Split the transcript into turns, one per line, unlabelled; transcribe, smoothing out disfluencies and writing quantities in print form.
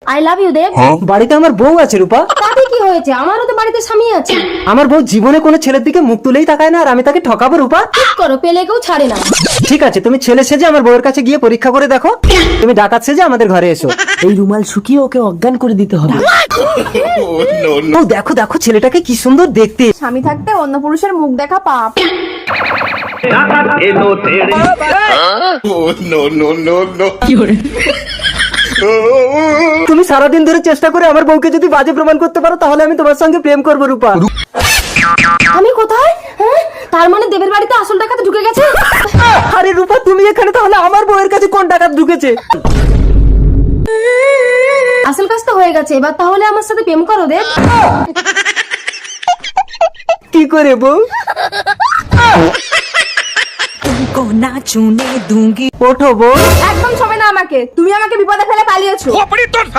I love you দেব।
বাড়িতে আমার বউ আছে রূপা।
তাতে কি হয়েছে, আমারও তো বাড়িতে স্বামী আছে।
আমার বউ জীবনে কোনো ছেলের দিকে মুখ তুলেই তাকায় না, আর আমি তাকে ঠকাবো রূপা?
ঠিক করো, পেলে কেউ ছাড়ে না।
ঠিক আছে, তুমি ছেলে সেজে আমার বউয়ের কাছে গিয়ে পরীক্ষা করে দেখো। তুমি ডাকাত সেজে আমাদের ঘরে এসো। এই রুমাল শুকিয়ে ওকে অজ্ঞান করে দিতে হবে। ও দেখো দেখো, ছেলেটাকে কি সুন্দর দেখতে।
স্বামী থাকতে অন্য পুরুষের মুখ দেখা পাপ।
তুমি সারাদিন ধরে চেষ্টা করে আমার বউকে যদি বাজে প্রমাণ করতে পারো, তাহলে আমি তোমার সঙ্গে প্রেম করবো রূপা।
আমি কোথায়? হ্যাঁ, তার মানে দেবের বাড়িতে আসল টাকা তো ঢুকে গেছে।
আরে রূপা, তুমি এখানে, তাহলে আমার বউয়ের কাছে কোন ডাকাত ঢুকেছে?
আসল কাজ তো হয়ে গেছে, এবার তাহলে আমার সাথে প্রেম করো দেব।
কি করে বউ?
तुमको ना छूने दूंगी।
ওঠো বউ।
একদম ছবে না আমাকে, তুমি আমাকে বিপদে ফেলে পালিয়েছো।